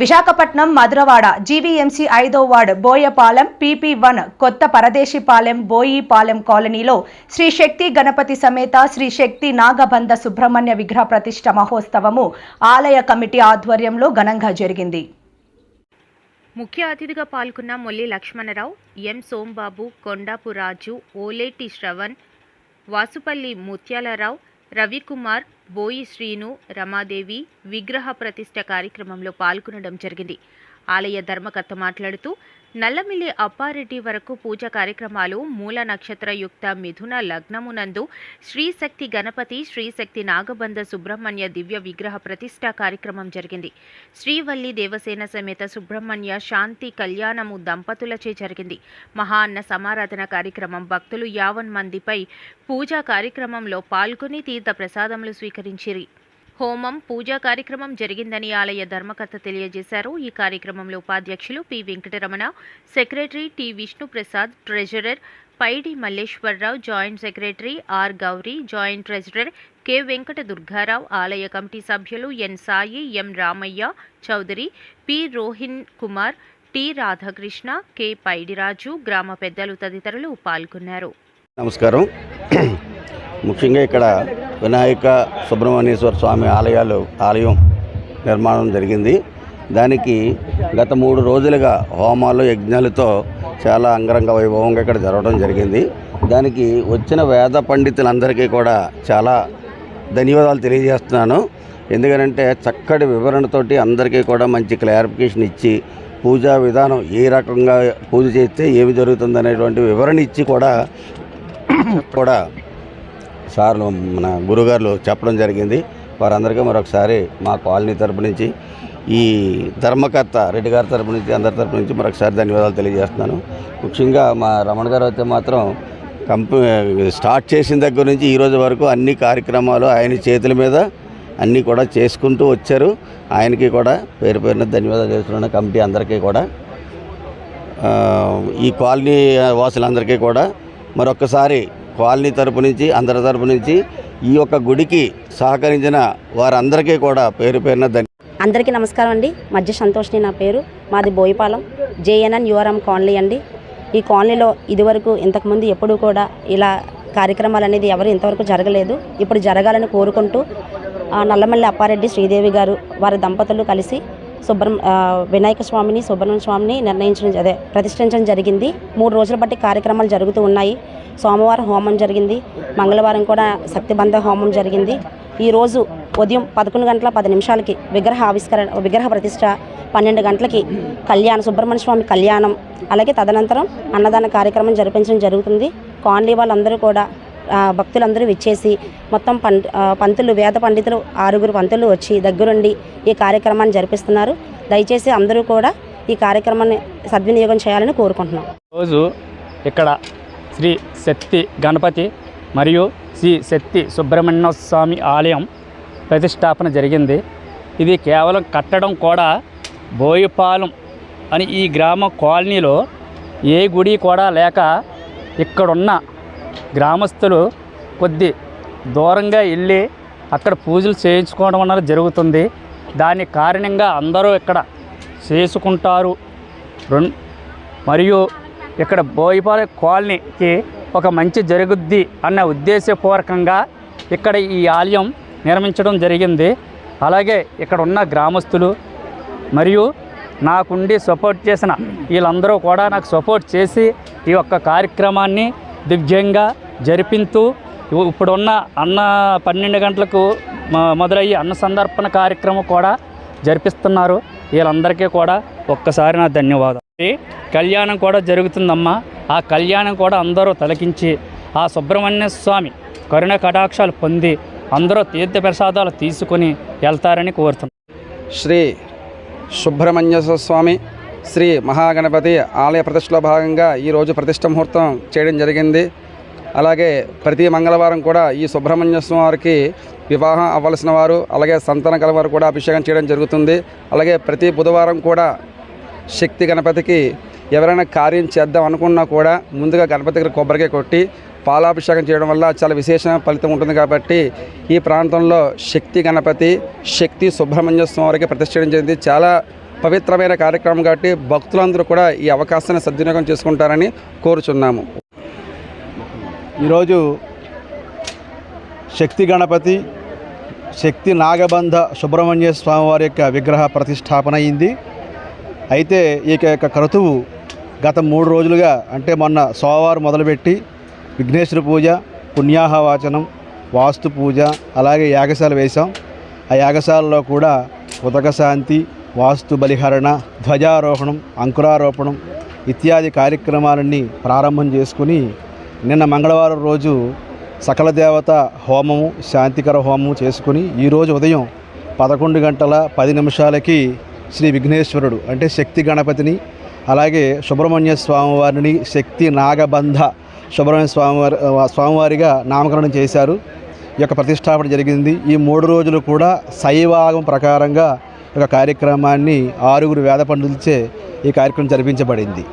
Visakhapatnam Madhurawada GVMC 5వ ward Boyapalem PP1 కొత్త పరదేశిపాలెం బోయిపాలెం కాలనీలో శ్రీ శక్తి గణపతి సమేత శ్రీ శక్తి నాగబంధ సుబ్రహ్మణ్య విగ్రహ ప్రతిష్ఠ మహోత్సవము ఆలయ కమిటీ ఆధ్వర్యంలో ఘనంగా జరిగింది. ముఖ్య అతిథిగా పాల్గొన్న మొల్లి లక్ష్మణరావు, ఎం సోంబాబు, కొండాపు రాజు, ఓలేటి శ్రవణ్, వాసుపల్లి ముత్యాలరావు, రవికుమార్, బోయి శ్రీను, రమాదేవి విగ్రహ ప్రతిష్ఠ కార్యక్రమంలో పాల్గొనడం జరిగింది. ఆలయ ధర్మకర్త మాట్లాడుతూ నల్లమిల్లి అప్పారెడ్డి వరకు పూజ కార్యక్రమాలు మూల నక్షత్రయుక్త మిథున లగ్నమునందు శ్రీశక్తి గణపతి శ్రీశక్తి నాగబంధ సుబ్రహ్మణ్య దివ్య విగ్రహ ప్రతిష్ఠ కార్యక్రమం జరిగింది. శ్రీవల్లి దేవసేన సమేత సుబ్రహ్మణ్య శాంతి కళ్యాణము దంపతులచే జరిగింది. మహా అన్న సమారాధన కార్యక్రమం భక్తులు 50 మందిపై పూజా కార్యక్రమంలో పాల్గొని తీర్థ ప్రసాదములు స్వీకరించిరి. హోమం పూజా కార్యక్రమం జరిగిందని ఆలయ ధర్మకర్త తెలియజేశారు. ఈ కార్యక్రమంలో ఉపాధ్యక్షులు P Venkataramana, secretary T Vishnuprasad, treasurer Paidi Malleswararao, joint secretary R Gowri, joint treasurer K Venkata Durgarao, ఆలయ కమిటీ సభ్యులు N Sai, M Ramaiah Chowdary, P Rohin Kumar, T Radhakrishna, K Paidiraju, గ్రామ పెద్దలు తదితరులు పాల్గొన్నారు. నమస్కారం. ముఖ్యంగా ఇక్కడ వినాయక సుబ్రహ్మణ్యేశ్వర స్వామి ఆలయం నిర్మాణం జరిగింది. దానికి గత 3 రోజులుగా హోమాలు యజ్ఞాలతో చాలా అంగరంగ వైభవంగా ఇక్కడ జరగడం జరిగింది. దానికి వచ్చిన వేద పండితులందరికీ కూడా చాలా ధన్యవాదాలు తెలియజేస్తున్నాను. ఎందుకంటే చక్కటి వివరణతోటి అందరికీ కూడా మంచి క్లారిఫికేషన్ ఇచ్చి పూజా విధానం ఏ రకంగా పూజ చేస్తే ఏమి జరుగుతుంది అనేటువంటి వివరణ ఇచ్చి కూడా సార్లు మన గురుగారులు చెప్పడం జరిగింది. వారందరికీ మరొకసారి మా కాలనీ తరపు నుంచి, ఈ ధర్మకర్త రెడ్డి గారి తరపు నుంచి, అందరి తరపు నుంచి మరొకసారి ధన్యవాదాలు తెలియజేస్తున్నాను. ముఖ్యంగా మా రమణ గారు అయితే మాత్రం స్టార్ట్ చేసిన దగ్గర నుంచి ఈరోజు వరకు అన్ని కార్యక్రమాలు ఆయన చేతుల మీద అన్నీ కూడా చేసుకుంటూ వచ్చారు. ఆయనకి కూడా పేరు పేరున ధన్యవాదాలు చేస్తున్నాను. కమిటీ అందరికీ కూడా, ఈ కాలనీ వాసులందరికీ కూడా మరొకసారి కాలనీ తరపు నుంచి, అందరి తరపు నుంచి ఈ యొక్క గుడికి సహకరించిన వారందరికీ కూడా పేరు పేరున అందరికీ నమస్కారం అండి. మధ్య సంతోష్ని నా పేరు. మాది బోయిపాలెం JNN URM కాలనీ అండి. ఈ కాలనీలో ఇదివరకు ఇంతకుముందు ఎప్పుడూ కూడా ఇలా కార్యక్రమాలు అనేది ఎవరు ఇంతవరకు జరగలేదు. ఇప్పుడు జరగాలని కోరుకుంటూ నల్లమల్లి అప్పారెడ్డి శ్రీదేవి గారు వారి దంపతులు కలిసి వినాయక స్వామిని సుబ్రహ్మణ్య స్వామిని ప్రతిష్ఠించడం జరిగింది. 3 రోజుల బట్టి కార్యక్రమాలు జరుగుతూ ఉన్నాయి. సోమవారం హోమం జరిగింది, మంగళవారం కూడా శక్తిబంధ హోమం జరిగింది. ఈరోజు ఉదయం 11 గంటల 10 నిమిషాలకి విగ్రహ ప్రతిష్ఠ, 12 గంటలకి సుబ్రహ్మణ్య స్వామి కళ్యాణం, అలాగే తదనంతరం అన్నదాన కార్యక్రమం జరిపించడం జరుగుతుంది. కాలనీ వాళ్ళందరూ కూడా భక్తులందరూ విచ్చేసి మొత్తం పంతులు వేద పండితులు 6 పంతులు వచ్చి దగ్గరుండి ఈ కార్యక్రమాన్ని జరిపిస్తున్నారు. దయచేసి అందరూ కూడా ఈ కార్యక్రమాన్ని సద్వినియోగం చేయాలని కోరుకుంటున్నాం. రోజు ఇక్కడ శ్రీ శక్తి గణపతి మరియు శ్రీ శక్తి సుబ్రహ్మణ్య స్వామి ఆలయం ప్రతిష్టాపన జరిగింది. ఇది కేవలం కట్టడం కూడా బోయిపాలెం అని ఈ గ్రామ కాలనీలో ఏ గుడి కూడా లేక ఇక్కడున్న గ్రామస్తులు కొద్ది దూరంగా వెళ్ళి అక్కడ పూజలు చేయించుకోవడం అన్నది జరుగుతుంది. దాని కారణంగా అందరూ ఇక్కడ చేసుకుంటారు. మరియు ఇక్కడ బోయిపాలెం కాలనీకి ఒక మంచి జరుగుద్ది అన్న ఉద్దేశపూర్వకంగా ఇక్కడ ఈ ఆలయం నిర్మించడం జరిగింది. అలాగే ఇక్కడ ఉన్న గ్రామస్తులు మరియు నాకుండి సపోర్ట్ చేసిన వీళ్ళందరూ కూడా నాకు సపోర్ట్ చేసి ఈ యొక్క కార్యక్రమాన్ని దివ్యంగా జరిపిస్తూ ఇప్పుడున్న 12 గంటలకు మొదలయ్యి అన్న సందర్పణ కార్యక్రమం కూడా జరిపిస్తున్నారు. వీళ్ళందరికీ కూడా ఒక్కసారి నా ధన్యవాదాలు. కళ్యాణం కూడా జరుగుతుందమ్మా. ఆ కళ్యాణం కూడా అందరూ తలకించి ఆ సుబ్రహ్మణ్య స్వామి కరుణ కటాక్షాలు పొంది అందరూ తీర్థ ప్రసాదాలు తీసుకొని వెళ్తారని కోరుతున్నాను. శ్రీ సుబ్రహ్మణ్యేశ్వర స్వామి శ్రీ మహాగణపతి ఆలయ ప్రతిష్టలో భాగంగా ఈరోజు ప్రతిష్ఠ ముహూర్తం చేయడం జరిగింది. అలాగే ప్రతి మంగళవారం కూడా ఈ సుబ్రహ్మణ్య స్వామి వారికి వివాహం అవ్వాల్సిన వారు, అలాగే సంతానం కల వారు కూడా అభిషేకం చేయడం జరుగుతుంది. అలాగే ప్రతి బుధవారం కూడా శక్తి గణపతికి ఎవరైనా కార్యం చేద్దాం అనుకున్నా కూడా ముందుగా గణపతి దగ్గర కొబ్బరికాయ కొట్టి పాలాభిషేకం చేయడం వల్ల చాలా విశేష ఫలితం ఉంటుంది. కాబట్టి ఈ ప్రాంతంలో శక్తి గణపతి, శక్తి సుబ్రహ్మణ్య స్వామి వారికి ప్రతిష్ఠించడం జరిగింది. చాలా పవిత్రమైన కార్యక్రమం కాబట్టి భక్తులందరూ కూడా ఈ అవకాశాన్ని సద్వినియోగం చేసుకుంటారని కోరుచున్నాము. ఈరోజు శక్తి గణపతి శక్తి నాగబంధ సుబ్రహ్మణ్య స్వామి వారి యొక్క విగ్రహ ప్రతిష్టాపన అయింది. అయితే ఈ యొక్క క్రతువు గత 3 రోజులుగా అంటే మొన్న సోమవారం మొదలుపెట్టి విఘ్నేశ్వర పూజ, పుణ్యాహవాచనం, వాస్తు పూజ, అలాగే యాగశాల వేశాం. ఆ యాగశాలలో కూడా ఉదక శాంతి, వాస్తు బలిహరణ, ధ్వజారోహణం, అంకురారోపణం ఇత్యాది కార్యక్రమాలన్నీ ప్రారంభం చేసుకుని నిన్న మంగళవారం రోజు సకల దేవత హోమము, శాంతికర హోమము చేసుకుని ఈరోజు ఉదయం 11:10 శ్రీ విఘ్నేశ్వరుడు అంటే శక్తి గణపతిని, అలాగే సుబ్రహ్మణ్య స్వామివారిని శక్తి నాగబంధ సుబ్రహ్మణ్య స్వామివారిగా నామకరణం చేశారు. ఈ యొక్క ప్రతిష్టాపన జరిగింది. ఈ 3 రోజులు కూడా శైవాగం ప్రకారంగా ఒక కార్యక్రమాన్ని 6 వేద పండితులచే ఈ కార్యక్రమం జరిపించబడింది.